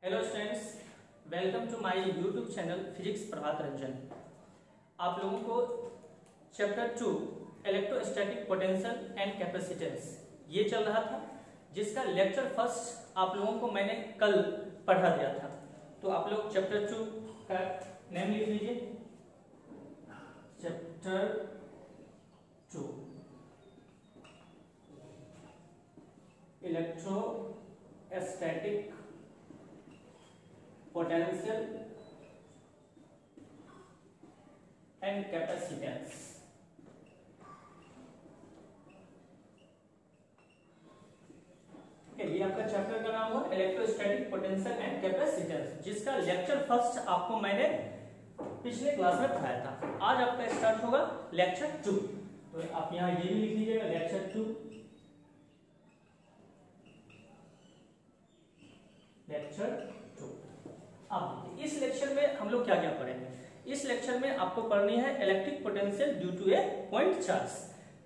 Hello students, welcome to my YouTube channel physics Prabhat Ranjan. आप लोगों को chapter 2 electrostatic potential and capacitance ये चल रहा था, जिसका लेक्चर फर्स्ट आप लोगों को मैंने कल पढ़ा दिया था। तो आप लोग चैप्टर 2 का नेम लिख लीजिए, chapter 2 electrostatic potential and capacitance. ये आपका चैप्टर का नाम हुआ इलेक्ट्रोस्टैटिक पोटेंशियल एंड कैपेसिटेंस, जिसका लेक्चर फर्स्ट आपको मैंने पिछले क्लास में पढ़ाया था। आज आपका स्टार्ट होगा लेक्चर 2। तो आप यहां ये भी लिख लीजिएगा, लेक्चर 2 लेक्चर 2। अब इस लेक्चर में हम लोग क्या क्या पढ़ेंगे? इस लेक्चर में आपको पढ़नी है electric potential due to a point charge.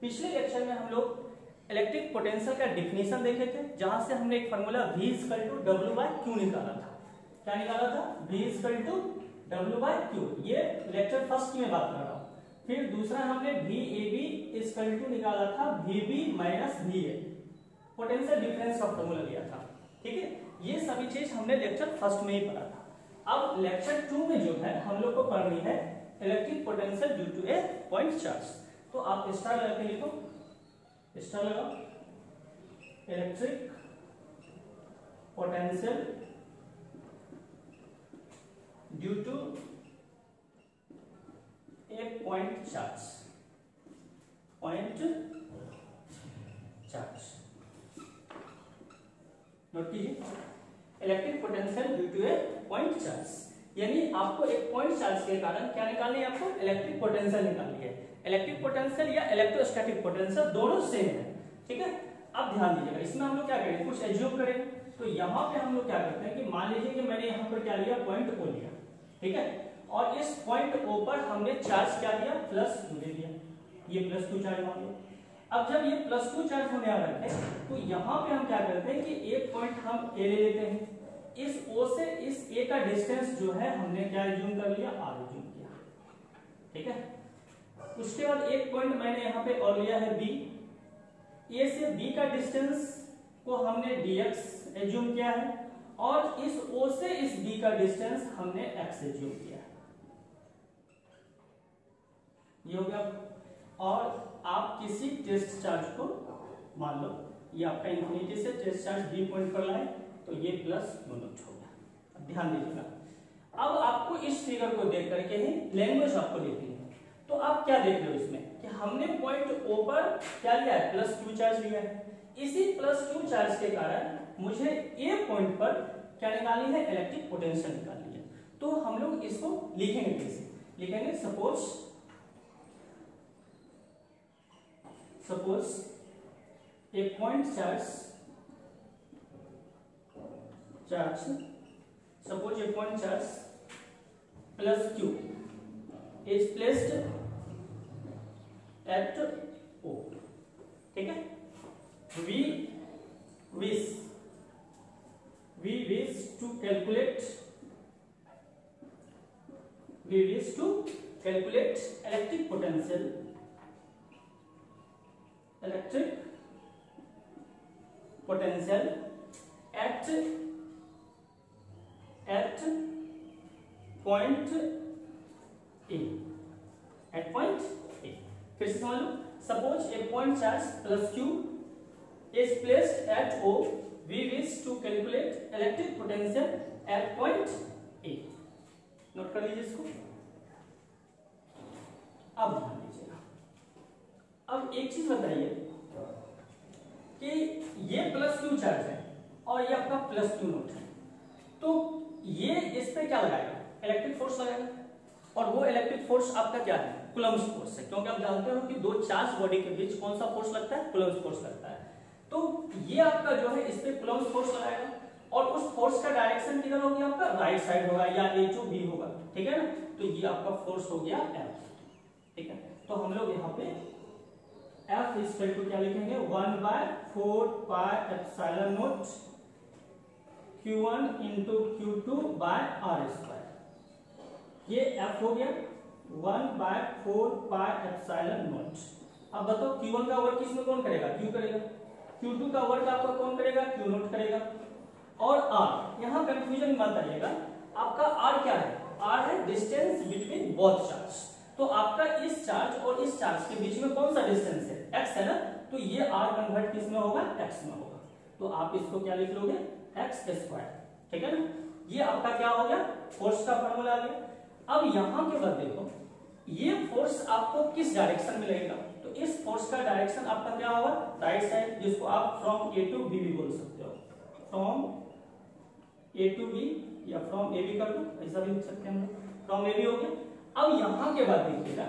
पिछले लेक्चर में हम लोग इलेक्ट्रिक पोटेंशियल का डिफिनेशन देखे थे, जहां से हमने एक फार्मूला V = W/Q निकाला था। क्या निकाला था? V = W/Q। ये लेक्चर फर्स्ट में बात कर रहा हूं। फिर दूसरा हमने VAB = निकाला था VB - VA, पोटेंशियल डिफरेंस का फार्मूला लिया था। ठीक है, ये सभी चीज हमने लेक्चर फर्स्ट में ही पढ़ा था। अब लेक्चर 2 में जो है हम लोग को पढ़नी है electric potential due to a point charge. तो आप स्टार लगा के लिखो, स्टार लगाओ, electric potential due to a point charge, point charge note कीजिए, electric potential due to a point charge. यानी आपको एक पॉइंट चार्ज के कारण क्या निकालनी है? आपको इलेक्ट्रिक पोटेंशियल निकालनी है। इलेक्ट्रिक पोटेंशियल या इलेक्ट्रोस्टैटिक पोटेंशियल दोनों सेम है। ठीक है, अब ध्यान दीजिएगा, इसमें हम लोग क्या करेंगे, कुछ एज्यूम करेंगे। तो यहाँ पे हम लोग क्या करते हैं कि मान लीजिए कि मैंने यहाँ पर क्या लिया, पॉइंट O लिया। ठीक है, और इस पॉइंट O पर हमने चार्ज क्या दिया, +2 दे दिया। ये +2 चार्ज मान लो। अब जब ये +2 चार्ज होने आ रहा है, तो यहाँ पे हम क्या करते हैं कि एक पॉइंट हम A ले लेते हैं। इस O से इस A का डिस्टेंस जो है हमने क्या एज्यूम कर लिया, R एज्यूम किया। ठीक है, उसके बाद एक पॉइंट मैंने यहाँ पे और लिया है B। A से B का डिस्टेंस को हमने dx एज्यूम किया है, और इस O से इस B का डिस्टेंस हमने x एज्यूम किया है। ये हो गया। और आप किसी टेस्ट चार्ज को मान लो, ये आपका इंफिनिटी से टेस्ट चार्ज B पॉइंट पर लाए, तो ये प्लस यूनिट हो गया। अब ध्यान दीजिएगा, अब आपको इस फिगर को देख करके ही लैंग्वेज आपको लिखनी है। तो आप क्या देख रहे हो इसमें कि हमने पॉइंट O पर क्या लिया है, +2 चार्ज लिया है। इसी +2 चार्ज के कारण मुझे A पॉइंट पर क्या निकालनी है, इलेक्ट्रिक पोटेंशियल निकालनी है। तो हम लोग इसको लिखेंगे कैसे? लिखेंगे सपोज एक point suppose a point charge +Q is placed at O। ठीक है, we wish to calculate electric potential at point A, फिर से समझ लो। Suppose a point charge +Q is placed at O, we wish to calculate electric potential at point A। Note कर लीजिए इसको। अब ध्यान दीजिएगा, अब एक चीज बताइए कि ये +Q चार्ज है और ये आपका +Q नोट है, तो ये इस पे क्या लगाएगा, इलेक्ट्रिक फोर्स लगाएगा। और वो इलेक्ट्रिक फोर्स आपका क्या है, कूलम्ब्स फोर्स है। क्योंकि आप जानते हो कि दो चार्ज बॉडी के बीच कौन सा फोर्स लगता है, कूलम्ब्स फोर्स लगता है। तो ये आपका जो है इस पे कूलम्ब्स फोर्स लगाएगा, और उस फोर्स का डायरेक्शन किधर होगा, आपका राइट साइड होगा या A to B होगा। ठीक है ना, तो ये आपका फोर्स हो गया F। ठीक है, तो हम लोग यहाँ पे F इक्वल टू क्या लिखेंगे 1/4 pi epsilon not Q1 into Q2 by r square. ये F हो गया 1/4πε0। अब बताओ Q1 का वर्क इसमें कौन करेगा? Q करेगा। Q2 का वर्क आपका कौन करेगा? Q0 करेगा। और R, यहाँ कंफ्यूजन मत आइएगा, आपका R क्या है? R है डिस्टेंस बिटवीन बोथ चार्ज। तो आपका इस चार्ज और इस चार्ज के बीच में कौन सा डिस्टेंस है? x है ना, तो ये R कन्वर्ट किस में होगा? x में होगा। तो आप इसको क्या लिख लोगे? x स्क्वायर, ठीक है ना। ये आपका क्या हो गया? फोर्स का फॉर्मूला आ गया। अब यहाँ के बाद देखो, ये फोर्स आपको किस डायरेक्शन में लगेगा? तो इस फोर्स का डायरेक्शन आपका क्या होगा? राइट साइड, जिसको आप फ्रॉम A टू B भी बोल सकते हो। फ्रॉम A टू B या फ्रॉम A भी कर दो, ऐसा भी लिख सकते हैं हम लोग। फ्रॉम A भी हो गया। अब यहाँ के बाद देखिएगा,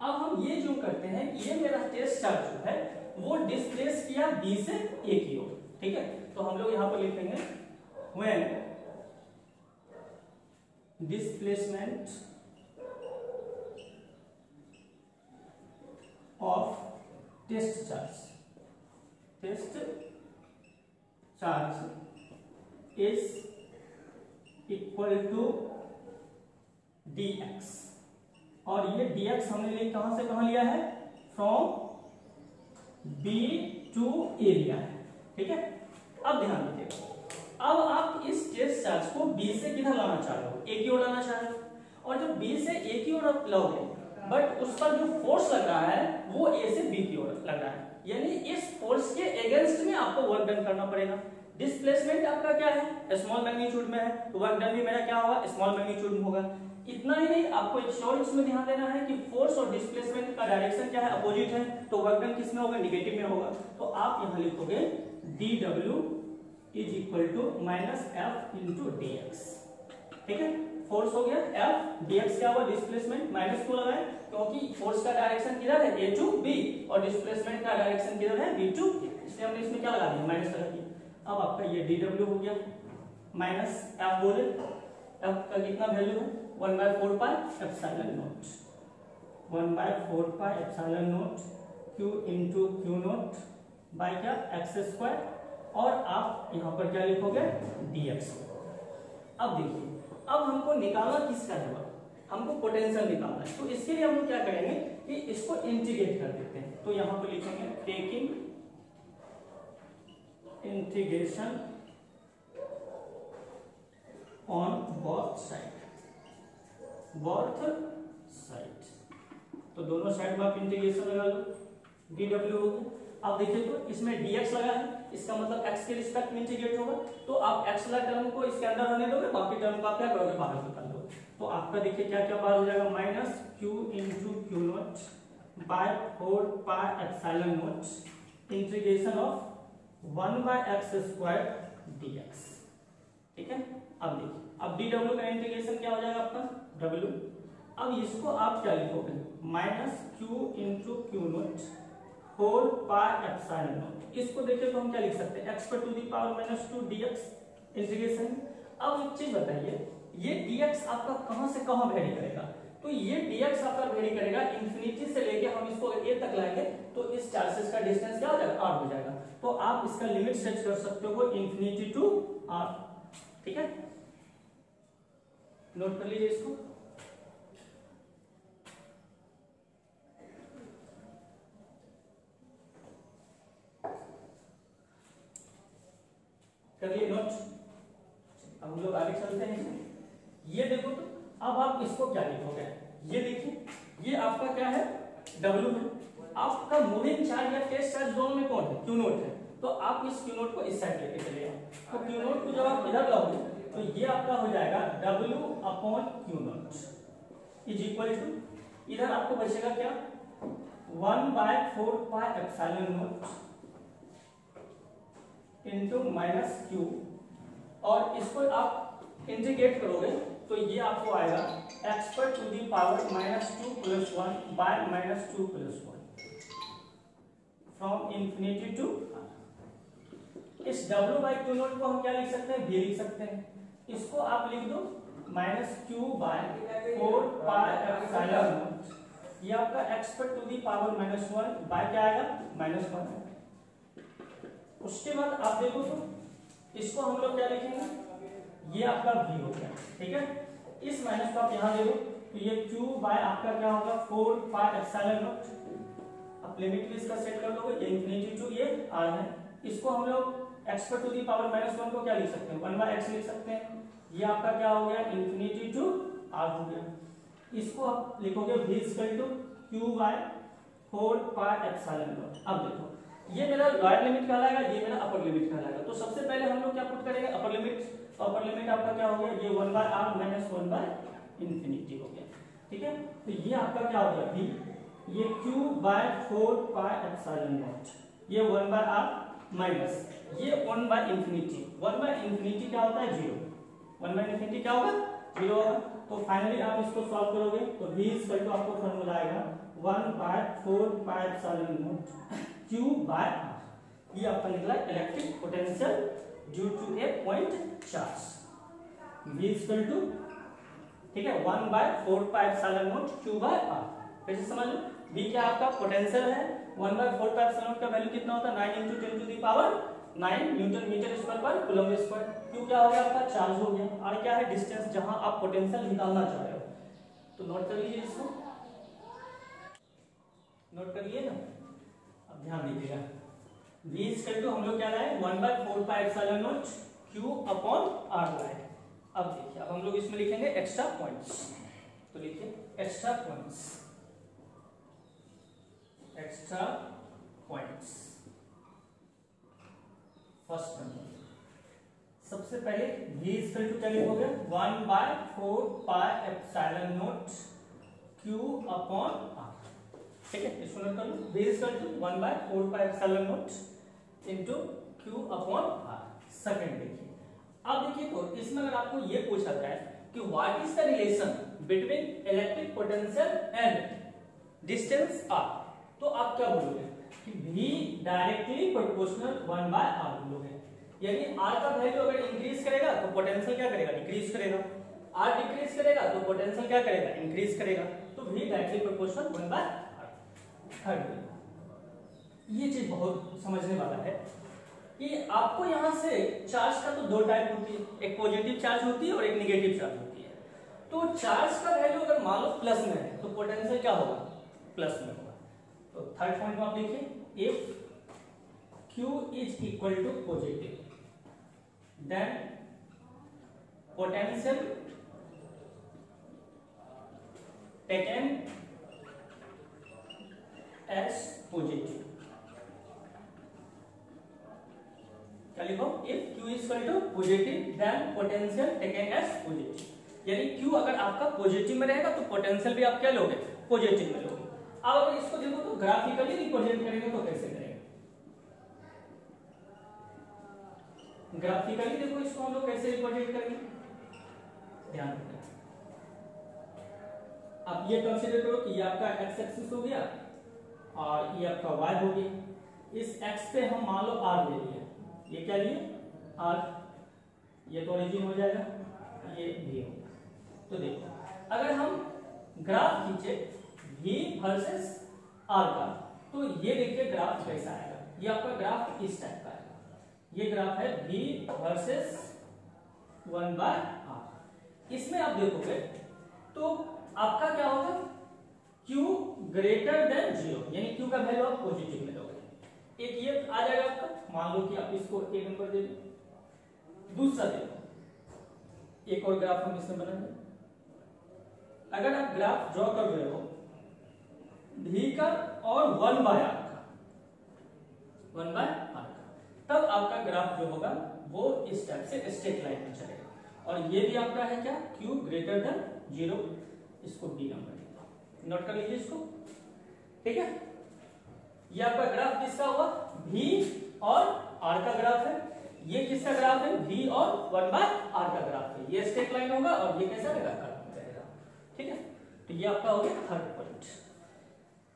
अब हम ये जो करते हैं, ये मेरा टेस्ट चार्ज जो है वो डिस्प्लेस किया B से A की ओर, ठीक है। तो हम लोग यहाँ पर लिखेंगे when displacement of test charge is equal to dx। और ये dx हमने कहां से कहां लिया है? फ्रॉम B टू A लिया है, ठीक है। अब ध्यान दीजिएगा, अब आप इस टेस्ट चार्ज को B से किधर लाना चाह रहे हो? A की ओर लाना चाह रहे हो। और जब B से A की ओर लाओगे, बट उस पर जो फोर्स लग रहा है वो A से B की ओर लग रहा है, यानी इस फोर्स के अगेंस्ट में आपको वर्क डन करना पड़ेगा। डिस्प्लेसमेंट आपका क्या है? स्मॉल मैग्नीट्यूड में है, तो वर्क डन भी मेरा क्या होगा? स्मॉल मैग्नीट्यूड में होगा। इतना ही नहीं, आपको एक और इसमें ध्यान देना है कि फोर्स और डिस्प्लेसमेंट का डायरेक्शन क्या है? अपोजिट है, तो वर्क डन किस में होगा? निगेटिव में होगा। तो आप यहां लिखोगे dw is equal to -F into dx, ठीक है। फोर्स हो गया F, dx क्या हुआ? डिस्प्लेसमेंट, माइनस क्यों लगाए? क्योंकि फोर्स का डायरेक्शन किधर है? A टू B, और डिस्प्लेसमेंट का डायरेक्शन किधर है? B टू A, इसलिए हमने इसमें क्या लगा दिया? माइनस लगा दिया। अब आपका ये dw हो गया माइनस F बोले, F का कितना वैल्यू है? 1/4πε0, 1/4πε0 Q इंटू Q0 बाय क्या? x square. और आप यहाँ पर क्या लिखोगे? dx। अब देखिए, अब हमको निकालना किसका है? हमको पोटेंशियल निकालना है। तो इसके लिए हम लोग क्या करेंगे कि इसको इंटीग्रेट कर देते हैं। तो यहाँ पर लिखेंगे taking integration on both side, तो दोनों साइड में आप इंटीग्रेशन लगा लो, dw हो गया। अब देखिए, तो इसमें dx लगा है, इसका मतलब x के रिस्पेक्ट में इंटीग्रेट होगा। तो आप x वाला टर्म को इसके अंदर रहने दोगे, बाकी टर्म को आप क्या करोगे? बाहर निकाल दोगे। तो आपका देखिए क्या क्या बाहर हो जाएगा? Minus q into Q0 by 4πε0 integration of 1/x square dx, ठीक है। अब देखिए, अब dw का इंटीग्रेशन क्या हो जाएगा आपका? w। अब इसको आप क्या लिखोगे? Minus q into Q0 4πε0। इसको देखिए तो हम क्या लिख सकते हैं? x पर to the power -2 dx integration. अब एक चीज बताइए, ये dx आपका कहां से कहां वेरी करेगा? तो ये dx आपका वेरी करेगा इंफिनिटी से लेके, हम इसको अगर a तक लाएंगे तो इस चार्जेस का डिस्टेंस क्या हो जाएगा? r हो जाएगा। तो आप इसका लिमिट सेट कर सकते हो इंफिनिटी टू r, ठीक है। नोट कर लीजिए इसको। कर लिए नोट। अब हम लोग आगे चलते हैं। ये देखो, तो अब आप इसको क्या लिखोगे? ये देखिए, ये आपका क्या है? W है। आपका मूविंग चार्ज या टेस्ट चार्ज दोनों में कौन है? Q0 है। तो आप इस Q0 को इस साइड लेके चले आओ। तो Q0 को जब आप इधर लाओगे तो ये आपका हो जाएगा W/Q0 इज इक्वल टू, इधर आपको बचेगा क्या? 1/4πε0 इंटू -q, और इसको आप इंटीग्रेट करोगे तो ये आपको आएगा x पर to the power -2 + 1 by -2 + 1 from infinity to. इस W/Q0 को हम क्या लिख सकते हैं? v लिख सकते हैं। इसको आप लिख दो -q/4πε0, ये आपका x पर टू दी पावर -1 बाय क्या आएगा? -1। उसके बाद आप देखो तो इसको हम लोग क्या लिखेंगे, ये आपका v हो गया, ठीक है। इस माइनस को आप यहाँ दे दो तो ये q बाय आपका क्या होगा 4 पाई एप्सिलॉन नॉट। अब लिमिट भी इसका सेट कर लोगे, ये इंफिनिटी टू ये r है। इसको हम लोग x पर टू दी पावर -1 को क्या लिख सकते हैं, 1/x लिख सकते हैं। ये आपका क्या हो गया, इंफिनिटी टू r हो गया। इसको आप लिखोगे v equal to q by 4 pi epsilon not. अब देखो ये मेरा लोअर लिमिट कहलाएगा, ये मेरा अपर लिमिट कहलाएगा। तो सबसे पहले हम लोग क्या पुट करेंगे, अपर लिमिट। अपर लिमिट आपका क्या हो गया, ये 1/r माइनस 1/इंफिनिटी हो गया, ठीक है। तो ये आपका क्या हो गया v, ये q by 4 pi epsilon not, ये 1/r माइनस ये 1/इंफिनिटी। 1/इंफिनिटी क्या होता है 0, 1/इंफिनिटी क्या होगा 0 होगा। तो फाइनली आप इसको सॉल्व करोगे तो v इक्वल टू आपको फॉर्मूला आएगा 1/4 pi epsilon not q by r। ये आपका निकला electric potential due to a point charge. v equal to, ठीक है, 1/4 pi epsilon not q by r। कैसे समझ लो, v क्या आपका पोटेंशियल है, 1/4 पाई एप्सिलॉन नॉट का वैल्यू कितना होता है 9 × 10 to the power 9 newton metre square per coulomb square. q क्या हो गया आपका चार्ज हो गया, r क्या है डिस्टेंस जहां आप पोटेंशियल निकालना चाह रहे हो। तो नोट कर लीजिए इसको, नोट कर लिए ना। अब ध्यान दीजिएगा, v इक्वल टू हम लोग क्या लाए 1/4 pi epsilon not q upon r लाए। अब देखिए, अब हम लोग इसमें लिखेंगे एक्स्ट्रा पॉइंट्स। तो लिखिए extra points, extra points. First number सबसे पहले v इक्वल टू क्या लिखोगे 1/4 pi epsilon not q upon r, ठीक है। इसको नोट कर लो, v equal to 1/4 pi epsilon not into q upon r। Second देखिए, अब देखिए तो इसमें अगर आपको ये पूछा जाए कि what is the relation between electric potential and distance r, तो आप क्या बोलोगे कि v डायरेक्टली प्रोपोर्शनल 1/r बोलोगे। यानी r का वैल्यू अगर इंक्रीज करेगा तो पोटेंशियल क्या करेगा डिक्रीज करेगा, r डिक्रीज करेगा तो पोटेंशियल क्या करेगा इंक्रीज करेगा। तो v directly proportional 1/r। Third, ये चीज बहुत समझने वाला है कि आपको यहां से चार्ज का तो दो टाइप होती है, एक पॉजिटिव चार्ज होती है और एक नेगेटिव चार्ज होती है। तो चार्ज का वैल्यू अगर मान लो प्लस में है तो पोटेंशियल क्या होगा प्लस में होगा। तो थर्ड पॉइंट में आप लिखिए if q is equal to positive then potential taken as positive. क्या लिखो, if q is equal to positive then potential taken as positive. यानी q अगर आपका पॉजिटिव में रहेगा तो पोटेंशियल भी आप क्या लोगे पॉजिटिव में लोगे। अब अगर इसको देखो तो ग्राफिकली रिप्रेजेंट करेंगे तो कैसे करेंगे, ग्राफिकली देखो इसको हम लोग कैसे रिप्रेजेंट करेंगे, ध्यान रखना। अब ये कंसीडर करो कि ये आपका x एक्सिस हो गया और ये आपका y हो गया। इस x पे हम मान लो r ले लिए, ये क्या लिए r, ये तो ओरिजिन हो जाएगा, ये v होगा। तो देखो अगर हम ग्राफ खींचे v वर्सेस r का, तो ये देखिए ग्राफ कैसा आएगा। ये आपका ग्राफ इस टाइप का आएगा, ये ग्राफ है v वर्सेस 1/r। इसमें आप देखोगे तो आपका क्या होगा q ग्रेटर देन 0, यानी q का वैल्यू आप पॉजिटिव में लोगे। एक ये आ जाएगा आपका, मान लो कि आप इसको एक नंबर दे दो। दूसरा देखो, एक और ग्राफ हम इसमें बनाएंगे। अगर आप ग्राफ ड्रॉ कर रहे हो v का और 1/r का, 1/r का, तब आपका ग्राफ जो होगा वो इस टाइप से स्ट्रेट लाइन में चलेगा। और ये भी आपका है क्या q ग्रेटर देन 0, इसको d नंबर नोट कर लीजिए इसको, ठीक है। ये आपका ग्राफ किसका हुआ v और r का ग्राफ है, ये किसका ग्राफ है v और 1/r का ग्राफ है। ये स्ट्रेट लाइन होगा और ये कैसा रहेगा, ठीक है। तो ये आपका हो गया थर्ड पॉइंट।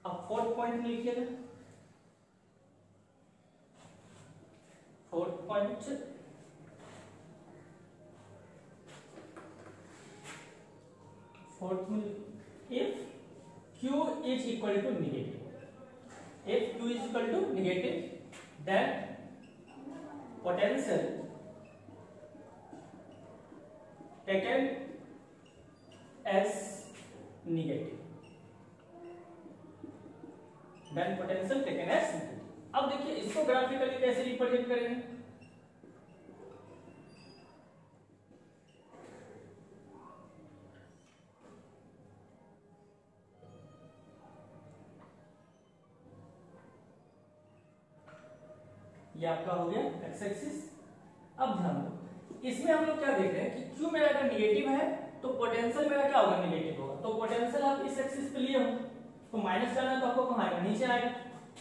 अब फोर्थ पॉइंट में लिखिएगा, फोर्थ पॉइंट में if q is equal to negative, if q is equal to negative then potential taken as negative, then potential taken as negative. अब देखिए इसको ग्राफिकली कैसे रिप्रेजेंट करेंगे। ये आपका हो गया एक्स एक्सिस। अब ध्यान दो, इसमें हम लोग क्या देख रहे हैं कि क्यू मेरा अगर निगेटिव है तो पोटेंशियल मेरा क्या होगा, निगेटिव होगा। तो पोटेंशियल आप इस एक्सिस पे लिए हो तो माइनस जाना है तो आपको कहां आएगा, नीचे आएगा।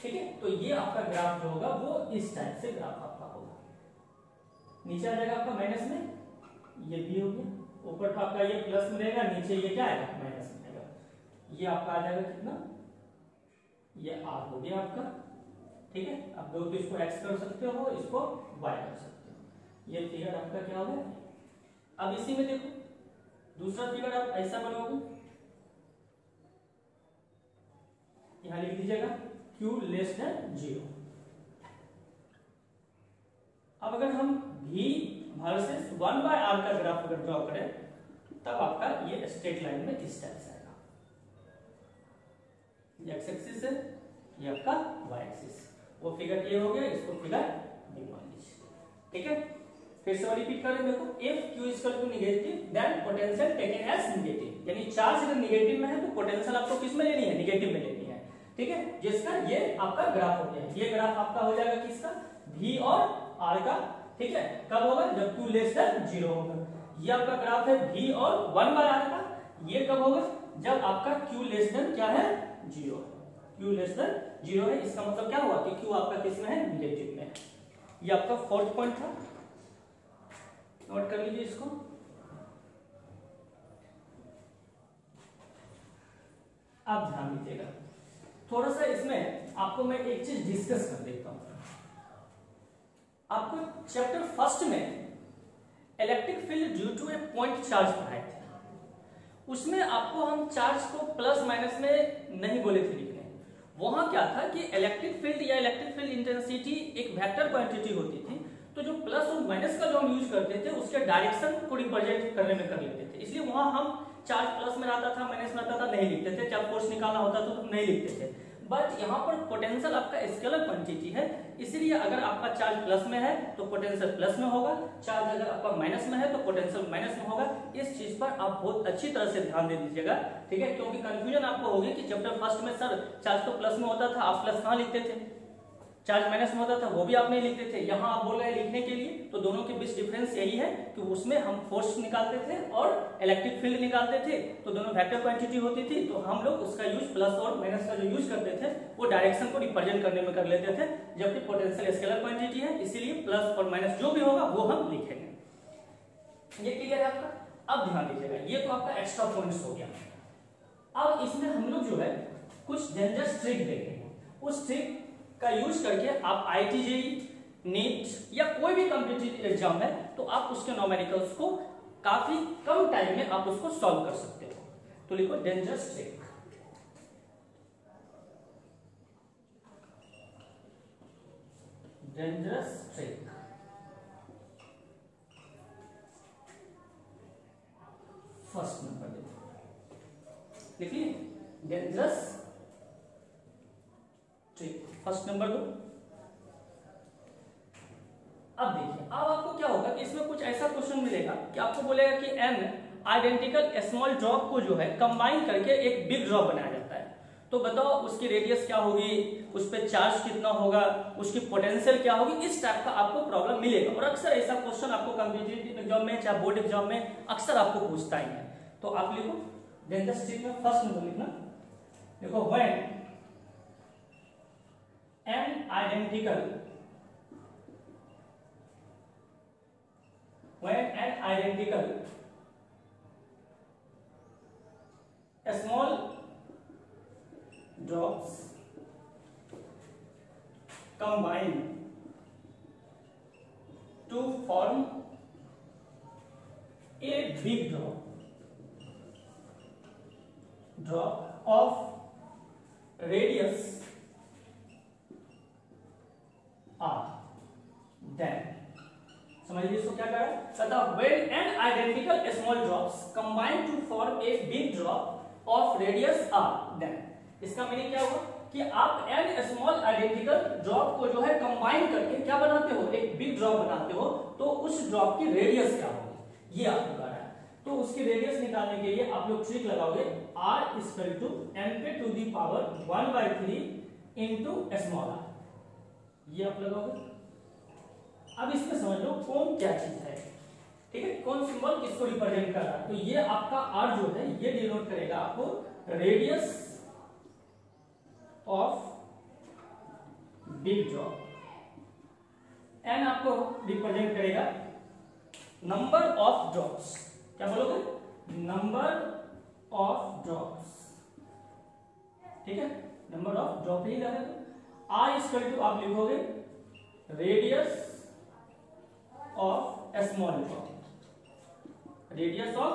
ठीक है, तो ये आपका ग्राफ जो होगा वो इस टाइप से ग्राफ आपका होगा, नीचे आ जाएगा आपका माइनस में, ये भी हो गया, ऊपर तो आपका ये प्लस में रहेगा, नीचे ये क्या आएगा, माइनस में आएगा। ये आपका आ जाएगा कितना, ये आर हो गया आपका। ठीक है, अब दो तो इसको एक्स कर सकते हो, इसको वाई कर सकते हो। ये फिगर आपका क्या हो गया। अब इसी में देखो दूसरा फिगर आप ऐसा बनोगे, यहां लिख दीजिएगा Q लेस देन 0। अब अगर हम V वर्सेस 1/r का ग्राफ अगर ड्रॉ करें तब आपका ये स्ट्रेट लाइन में इस टाइप से आएगा। ये एक्स एक्सिस है, ये आपका वाई एक्सिस। वो फिगर ए हो गया, इसको फिगर बी मान लीजिए। ठीक है, फिर से रिपीट करें, देखो if Q is equal to negative then potential taken as negative, यानी चार्ज अगर नेगेटिव में है तो पोटेंशियल आपको किस में लेनी है, नेगेटिव में लेनी है। ठीक है, जिसका ये आपका ग्राफ हो गया। ये ग्राफ आपका हो जाएगा किसका, V और R का। ठीक है, कब होगा, जब Q लेस देन 0 होगा। ये आपका ग्राफ है V और 1/r का। ये कब होगा, जब आपका Q लेस देन क्या है, 0। Q लेस देन 0 है, इसका मतलब क्या हुआ कि Q आपका किस में है, नेगेटिव में है। ये आपका फोर्थ पॉइंट था, नोट कर लीजिए इसको। अब ध्यान दीजिएगा, थोड़ा सा इसमें आपको मैं एक चीज डिस्कस कर देता हूं। आपको चैप्टर फर्स्ट में electric field due to a point charge पढ़ाए थे, उसमें आपको हम चार्ज को प्लस माइनस में नहीं बोले थे लिखने। वहां क्या था कि इलेक्ट्रिक फील्ड या इलेक्ट्रिक फील्ड इंटेंसिटी एक वेक्टर क्वांटिटी होती थी, तो जो प्लस और माइनस का जो हम यूज करते थे उसके डायरेक्शन को रिप्रेजेंट करने में कर लेते थे। इसलिए वहां हम चार्ज प्लस में रहता था, माइनस में रहता था, नहीं लिखते थे। चाहे फोर्स निकालना होता था तो नहीं लिखते थे। बट यहाँ पर पोटेंशियल आपका स्केलर क्वांटिटी है, इसलिए अगर आपका चार्ज प्लस में है तो पोटेंशियल प्लस में होगा, चार्ज अगर आपका माइनस में है तो पोटेंशियल माइनस में होगा। इस चीज पर आप बहुत अच्छी तरह से ध्यान दे दीजिएगा। ठीक है, क्योंकि कंफ्यूजन आपको होगी कि चैप्टर फर्स्ट में सर चार्ज तो प्लस में होता था, आप प्लस कहाँ लिखते थे, चार्ज माइनस में होता था, वो भी आप नहीं लिखते थे। यहाँ आप बोल रहे हैं लिखने के लिए, तो दोनों के बीच डिफरेंस यही है कि उसमें हम फोर्स निकालते थे और इलेक्ट्रिक फील्ड निकालते थे, तो दोनों वेक्टर क्वांटिटी होती थी, तो हम लोग उसका यूज प्लस और माइनस का जो यूज करते थे वो डायरेक्शन को रिप्रेजेंट करने में कर लेते थे। जबकि पोटेंशियल स्केलर क्वांटिटी है, इसीलिए प्लस और माइनस जो भी होगा वो हम लिखेंगे। ये क्लियर है आपका। अब ध्यान दीजिएगा, ये तो आपका एक्स्ट्रा पॉइंट्स हो गया। अब इसमें हम लोग जो है कुछ डेंजरस ट्रिक देखेंगे। उस ट्रिक का यूज करके आप IIT, नीट या कोई भी कॉम्पिटिटिव एग्जाम है तो आप उसके न्यूमेरिकल्स को काफी कम टाइम में आप उसको सॉल्व कर सकते हो। तो लिखो dangerous trick. Dangerous trick, first number देखो, लिख लिए डेंजरस ट्रिक, फर्स्ट नंबर दो। अब देखिए, अब आपको क्या होगा कि इसमें कुछ ऐसा क्वेश्चन मिलेगा कि आपको बोलेगा कि n आइडेंटिकल स्मॉल ड्रॉप को जो है कंबाइन करके एक बिग ड्रॉप बनाया जाता है, तो बताओ उसकी रेडियस क्या होगी, उस पर चार्ज कितना होगा, उसकी पोटेंशियल क्या होगी। इस टाइप का आपको प्रॉब्लम मिलेगा और अक्सर ऐसा क्वेश्चन आपको कॉम्पिटिटिव एग्जाम में चाहे बोर्ड एग्जाम में अक्सर आपको पूछता ही है। तो आप लिखो डेंजरस ट्रिक में फर्स्ट नंबर लिखना, देखो when n identical small drops combine to form a big drop of radius r, then समझिए इसको क्या करा कहता when n identical small drops combine to form a big drop of radius R then इसका meaning क्या होगा कि आप एन स्मॉल आइडेंटिकल ड्रॉप को जो है कंबाइन करके क्या बनाते हो एक बिग ड्रॉप बनाते हो तो उस ड्रॉप की रेडियस क्या होगी ये आपको कह रहा है। तो उसकी रेडियस निकालने के लिए आप लोग ट्रिक लगाओगे r इक्वल टू n पे to the power 1/3 into small r, ये आप लगाओगे। अब इसमें समझ लो कौन क्या चीज है, ठीक है, कौन सिंबल किसको रिप्रेजेंट कर रहा है। तो ये आपका r जो है ये डिनोट करेगा आपको radius of big drop, n आपको रिप्रेजेंट करेगा नंबर ऑफ ड्रॉप्स, क्या बोलोगे नंबर ऑफ ड्रॉप्स, ठीक है, नंबर ऑफ ड्रॉप ही रहेगा। r इक्वल टू आप लिखोगे radius of small drop, radius of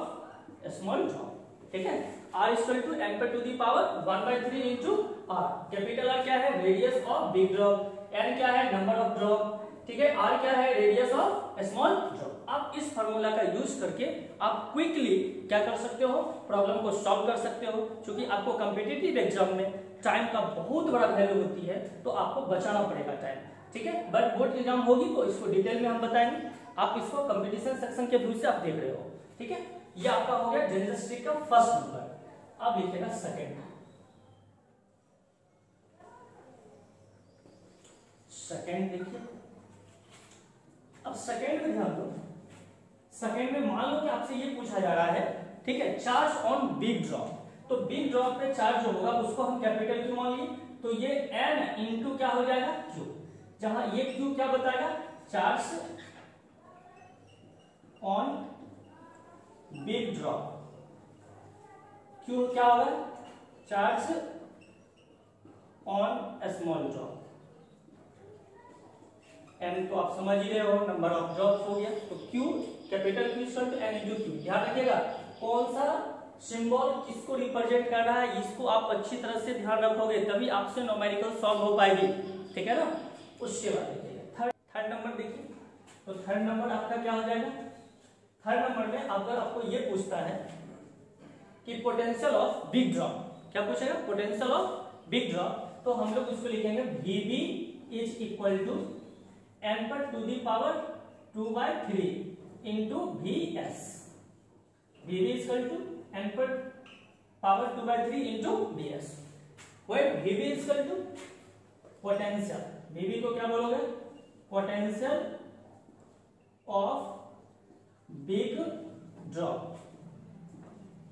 small drop, ठीक है। r इक्वल टू n पर to the power 1/3 into r, capital r क्या है radius of big drop, n क्या है नंबर ऑफ ड्रॉप, ठीक है, r क्या है रेडियस ऑफ स्मॉल ड्रॉप। आप इस फार्मूला का यूज करके आप क्विकली क्या कर सकते हो प्रॉब्लम को सॉल्व कर सकते हो। क्योंकि आपको कॉम्पिटिटिव एग्जाम में टाइम का बहुत बड़ा वैल्यू होती है तो आपको बचाना पड़ेगा टाइम, ठीक है। बट बोर्ड एग्जाम होगी तो इसको डिटेल में हम बताएंगे, आप इसको कंपटीशन सेक्शन के व्यू से आप देख रहे हो, ठीक है। ये आपका हो गया जनरल स्ट्रिक का फर्स्ट नंबर। अब लिखेगा सेकंड, सेकंड देखिए। अब सेकंड में ध्यान दो, सेकंड में मान लो कि आपसे ये पूछा जा रहा है, ठीक है, चार्ज ऑन बिग ड्रॉप। तो बिग ड्रॉप पे चार्ज जो होगा उसको हम कैपिटल क्यू मान लिए, तो ये n इंटू क्या हो जाएगा क्यू, जहां ये क्यू क्या बताएगा charge on big drop, Q क्या होगा charge on small drop, n तो आप समझ ही रहे हो नंबर ऑफ ड्रॉप्स हो गया। तो q capital Q equal to n into Q. ध्यान रखिएगा कौन सा सिंबल किसको रिप्रेजेंट कर रहा है इसको आप अच्छी तरह से ध्यान रखोगे तभी आपसे न्यूमेरिकल सॉल्व हो पाएगी, ठीक है ना। उसके बाद देखिएगा थर्ड नंबर देखिए। तो थर्ड नंबर आपका क्या हो जाएगा, थर्ड नंबर में अगर आपको ये पूछता है कि पोटेंशियल ऑफ बिग ड्रॉप, क्या पूछेगा पोटेंशियल ऑफ बिग ड्रॉप, तो हम लोग उसको लिखेंगे VB is equal to n पर to the power 2/3 into VS, VB is equal to n पर power 2/3 into VS, wait VB is equal to potential, VB को क्या बोलोगे potential of big drop,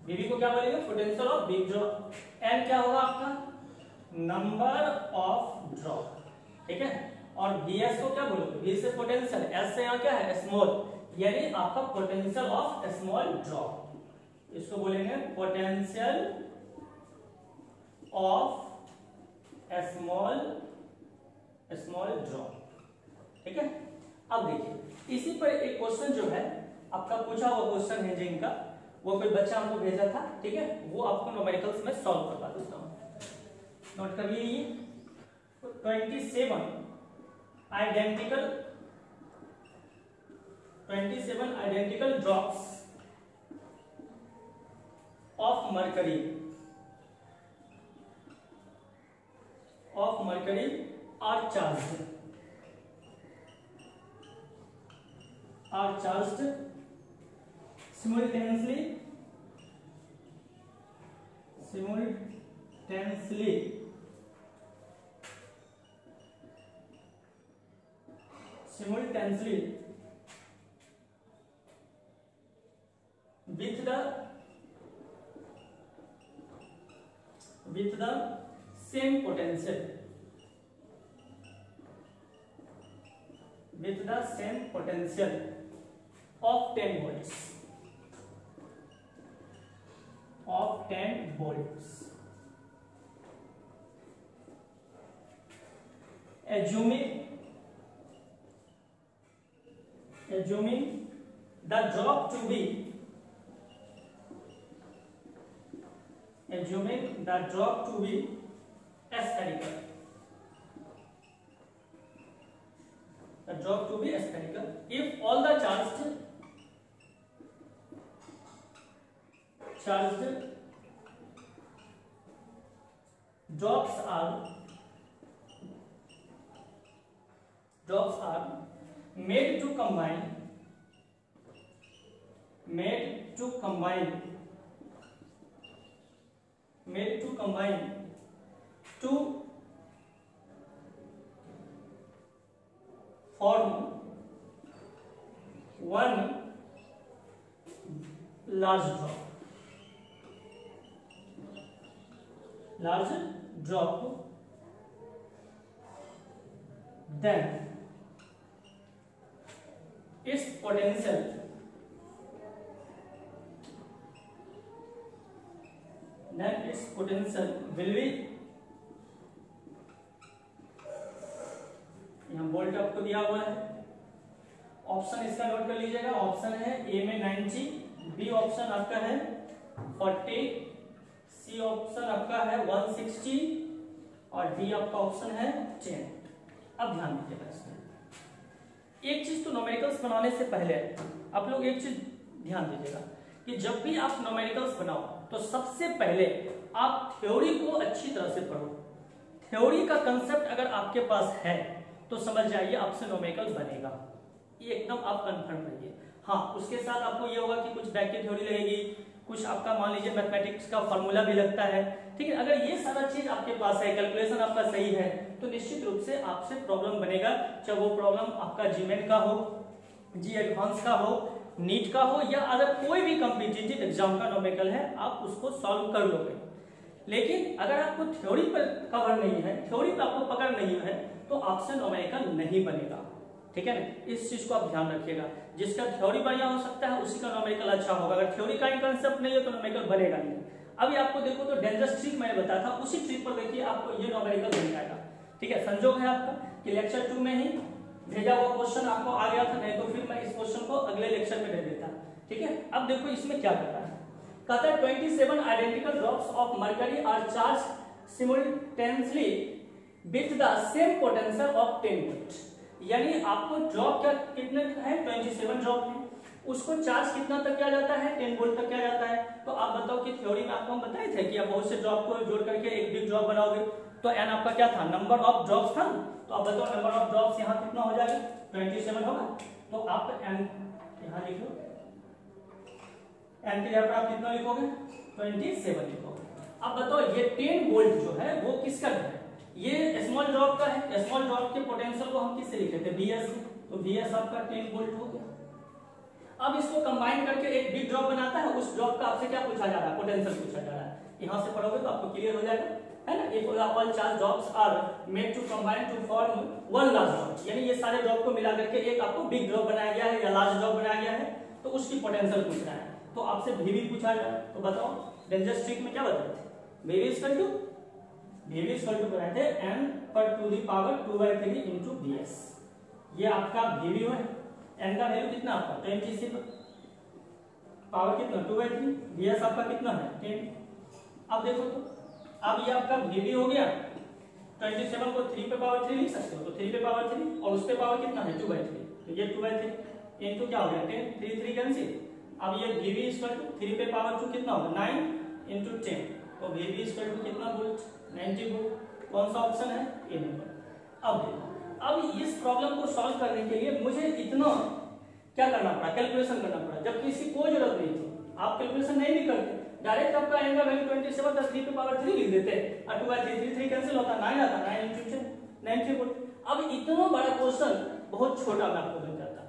VB को क्या बोलेंगे potential of big drop, n क्या होगा आपका नंबर ऑफ ड्रॉप, ठीक है। और VS को क्या बोलोगे V से पोटेंशियल, S से यहाँ क्या है स्मॉल, यानी आपका पोटेंशियल ऑफ स्मॉल ड्रॉप, इसको बोलेंगे पोटेंशियल ऑफ स्मॉल ड्रॉप, ठीक है। अब देखिए इसी पर एक क्वेश्चन जो है आपका पूछा हुआ क्वेश्चन है जिनका वो कोई बच्चा हमको भेजा था, ठीक है, वो आपको न्यूमेरिकल्स में सॉल्व करवा देता हूं, नोट कर लीजिए। 27 identical drops of mercury are charged simultaneously with the same potential, of 10 volts, assuming the drop to be spherical, the drop to be spherical if all the charged drops are made to combine to form one large drop, then its potential will be, यहाँ bolt आपको दिया हुआ है, option इसका note कर लीजिएगा। Option है ए में 90, बी ऑप्शन आपका है 40, सी ऑप्शन आपका है 160 और डी आपका ऑप्शन है 10। अब ध्यान दीजिएगा इसमें एक चीज, तो न्यूमेरिकल्स बनाने से पहले आप लोग एक चीज ध्यान दीजिएगा कि जब भी आप न्यूमेरिकल्स बनाओ तो सबसे पहले आप थ्योरी को अच्छी तरह से पढ़ो। थ्योरी का कंसेप्ट अगर आपके पास है तो समझ जाइए आपसे न्यूमेरिकल बनेगा, ये एकदम आप कंफर्म रहिए। हाँ, उसके साथ आपको ये होगा कि कुछ बैक की थ्योरी लगेगी, कुछ आपका मान लीजिए मैथमेटिक्स का फॉर्मूला भी लगता है, ठीक है। अगर ये सारा चीज आपके पास है, कैलकुलेशन आपका सही है, तो निश्चित रूप से आपसे प्रॉब्लम बनेगा, चाहे वो प्रॉब्लम आपका जीमेट का हो, जी एडवांस का हो, नीट का हो, या अगर कोई भी कॉम्पिटिटिव एग्जाम का न्यूमेरिकल है, आप उसको सॉल्व कर लोगे। लेकिन अगर आपको थ्योरी पर कवर नहीं है, थ्योरी पर आपको पकड़ नहीं है, तो आपसे न्यूमेरिकल नहीं बनेगा, ठीक है ना। इस चीज को आप ध्यान रखिएगा, जिसका थ्योरी बढ़िया हो सकता है उसी का न्यूमेरिकल अच्छा होगा। अगर थ्योरी का ही कंसेप्ट नहीं है तो न्यूमेरिकल बनेगा नहीं। अभी आपको देखो तो डेंजरस ट्रिक मैंने बताया था, उसी ट्रिक पर देखिए आपको ये न्यूमेरिकल बन जाएगा, ठीक है। संजोग है आपका कि लेक्चर 2 में ही भेजा हुआ क्वेश्चन आपको आ गया था, नहीं तो फिर मैं इस क्वेश्चन को अगले लेक्चर में दे देता, ठीक है। अब देखो इसमें क्या करता है, कहता है 27 identical drops of mercury are charge simultaneously with the same potential of 10 volt. यानी आपको ड्रॉप क्या कितने है, 27 ड्रॉप है, उसको चार्ज कितना तक किया जाता है, 10 वोल्ट तक किया जाता है। तो आप बताओ कि थ्योरी में आपको हम बताए थे कि आप बहुत से ड्रॉप को जोड़ करके एक बिग ड्रॉप बनाओगे, तो एन आपका क्या था, नंबर ऑफ ड्रॉप्स था। तो आप बताओ नंबर ऑफ ड्रॉप्स यहाँ कितना हो जाएगा, 27 होगा। तो आप एन यहाँ लिख लो, एन के जगह पर आप कितना लिखोगे, 27 लिखोगे। अब बताओ ये 10 वोल्ट जो है वो किसका है, ये स्मॉल ड्रॉप का है। स्मॉल ड्रॉप के पोटेंशियल को हम किससे लिखते थे, Vs, तो Vs आपका 10 वोल्ट हो गया। अब इसको कंबाइन करके एक बिग ड्रॉप बनाता है, उस ड्रॉप का आपसे क्या पूछा जा रहा है, पोटेंशियल पूछा जा रहा है। यहां से पढ़ोगे तो आपको क्लियर हो जाएगा, है ना। If all charge drops are made to combine to form one large drop, यानी ये सारे ड्रॉप को मिला करके एक आपको बिग ड्रॉप बनाया गया है या लार्ज ड्रॉप बनाया गया है, तो उसकी पोटेंशियल पूछ रहा है। तो आपसे Vb पूछा जाए तो बताओ डेंजरस ट्रिक में क्या बताते थे, Vb बनाए थे n पर to the power 2/3 into Vs। ये आपका Vb है, n का वैल्यू कितना आपका 27, पावर कितना 2/3, Vs आपका कितना है 10। अब देखो तो अब ये आपका Vb हो गया, 27 को 3 पे पावर 3 लिख सकते हो, तो 3 पे पावर 3 और उस पे पावर कितना है 2/3, तो ये 2/3 इंटू क्या हो गया 10, 3 3 कैंसिल। अब ये Vb इक्वल टू 3 पे पावर 2 कितना होगा 9 इंटू 10, तो Vb इक्वल टू कितना वोल्ट 90 वोल्ट। कौन सा ऑप्शन है, ए नंबर। अब देखो, अब इस प्रॉब्लम को सॉल्व करने के लिए मुझे इतना क्या करना पड़ा, कैलकुलेशन करना पड़ा, जबकि इसकी कोई जरूरत नहीं थी। आप कैलकुलेशन नहीं भी करते, डायरेक्ट आपका एन का वैल्यू 27 था, 3 पे पावर 3 लिख देते और 2/3 3 कैंसिल होता, 9 आता, 9 इंटू 10 90 वोल्ट। अब इतना बड़ा क्वेश्चन बहुत छोटा मैं आपको मिल जाता,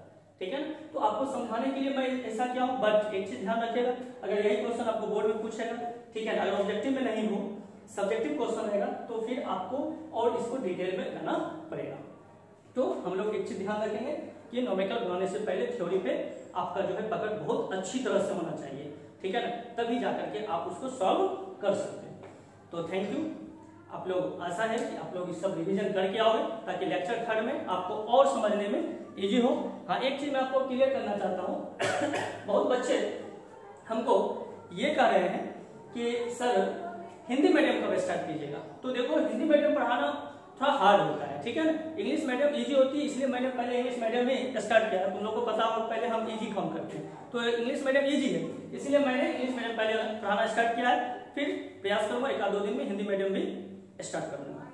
ठीक है ना। तो आपको समझाने के लिए मैं ऐसा क्या हूं, बट एक चीज ध्यान रखिएगा, अगर यही क्वेश्चन आपको बोर्ड में पूछेगा, ठीक है, अगर ऑब्जेक्टिव में नहीं हो, सब्जेक्टिव क्वेश्चन रहेगा, तो फिर आपको और इसको डिटेल में करना पड़ेगा। तो हम लोग एक चीज ध्यान रखेंगे कि न्यूमेरिकल बनाने से पहले थ्योरी पे आपका जो है पकड़ बहुत अच्छी तरह से होना चाहिए, ठीक है ना, तभी जाकर के आप उसको सॉल्व कर सकते हैं। तो थैंक यू, आप लोग, आशा है कि आप लोग इस सब रिवीजन करके आओगे ताकि लेक्चर 3 में आपको और समझने में इजी हो। हाँ, एक चीज मैं आपको क्लियर करना चाहता हूँ बहुत बच्चे हमको ये कह रहे हैं कि सर हिंदी मीडियम कब स्टार्ट कीजिएगा। तो देखो, हिंदी मीडियम पढ़ाना थोड़ा हार्ड होता है, ठीक है ना। इंग्लिश मीडियम इजी होती है, इसलिए मैंने पहले इंग्लिश मीडियम में स्टार्ट किया। तुम लोग को पता होगा पहले हम इजी काम करते हैं, तो इंग्लिश मीडियम इजी है, इसलिए मैंने इंग्लिश मीडियम पहले पढ़ाना स्टार्ट किया है। फिर प्रयास करूंगा 1-2 दिन में हिंदी मीडियम भी स्टार्ट करूंगा।